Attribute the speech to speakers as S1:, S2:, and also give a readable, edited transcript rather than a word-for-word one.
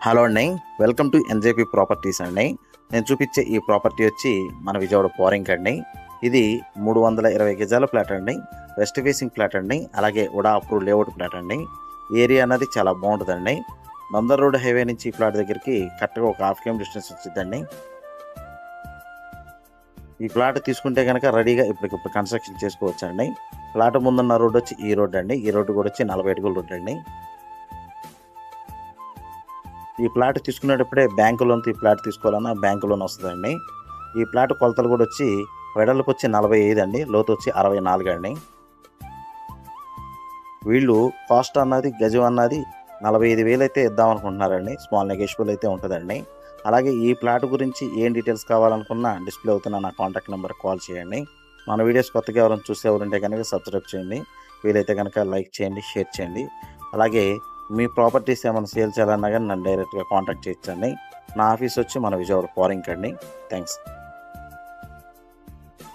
S1: Hello అండి, welcome to NJP properties అండి. నేను చూపించే ఈ ప్రాపర్టీ వచ్చి మన విజయవాడ పోరింగ్ అండి. ఇది 320 గజాల ఫ్లాట్ అండి. వెస్ట్ ఫేసింగ్ ఫ్లాట్ అండి. అలాగే ఉడా అప్రూవ్ లేఅవుట్ ఫ్లాట్ అండి. ఏరియా అన్నది చాలా బాగుంటుందండి. బందర్ రోడ్ హైవే నుంచి ఈ ఫ్లాట్ దగ్గరికి కరెక్ట్గా ఒక ½ కిలోమీటర్ డిస్టెన్స్ వచ్చిందండి. ఈ ఫ్లాట్ తీసుకుంటే కనుక రెడీగా ఇప్పటికిప్పుడు కన్స్ట్రక్షన్ చేసుకోవచ్చు అండి. ఫ్లాట్ ముందున్న రోడ్ వచ్చి ఈ రోడ్ అండి. ఈ రోడ్డు కూడా వచ్చి 40 అడుగుల రోడ్ అండి. ఈ ప్లాట్ తీసుకునేటప్పుడే బ్యాంకు లోన్ ఈ ప్లాట్ తీసుకోవాలన్నా బ్యాంకు లోన్ వస్తుందండి. ఈ ప్లాట్ కొలతలు కూడా వచ్చి వెడల్పు వచ్చి 45 అండి, లోతు వచ్చి 64 అండి. వీళ్ళు కాస్ట్ అన్నది గజం అన్నది 45,000 అయితే ఇద్దాం అనుకుంటున్నారండి. స్మాల్ నెగోషియబుల్ అయితే ఉంటుందండి. అలాగే ఈ ప్లాట్ గురించి ఏం డీటెయిల్స్ కావాలనుకున్నా డిస్ప్లే అవుతున్న నా కాంటాక్ట్ నెంబర్ కాల్ చేయండి. మన వీడియోస్ కొత్తగా ఎవరైనా చూస్తే ఎవరుంటే కనుక సబ్స్క్రైబ్ చేయండి. వీలైతే కనుక లైక్ చేయండి, షేర్ చేయండి. అలాగే మీ ప్రాపర్టీస్ ఏమైనా సేల్ చేయాలన్నా కానీ నన్ను డైరెక్ట్గా కాంటాక్ట్ చేయొచ్చండి. నా ఆఫీస్ వచ్చి మన విజయవాడ పోరింగ్ అండి. థ్యాంక్స్.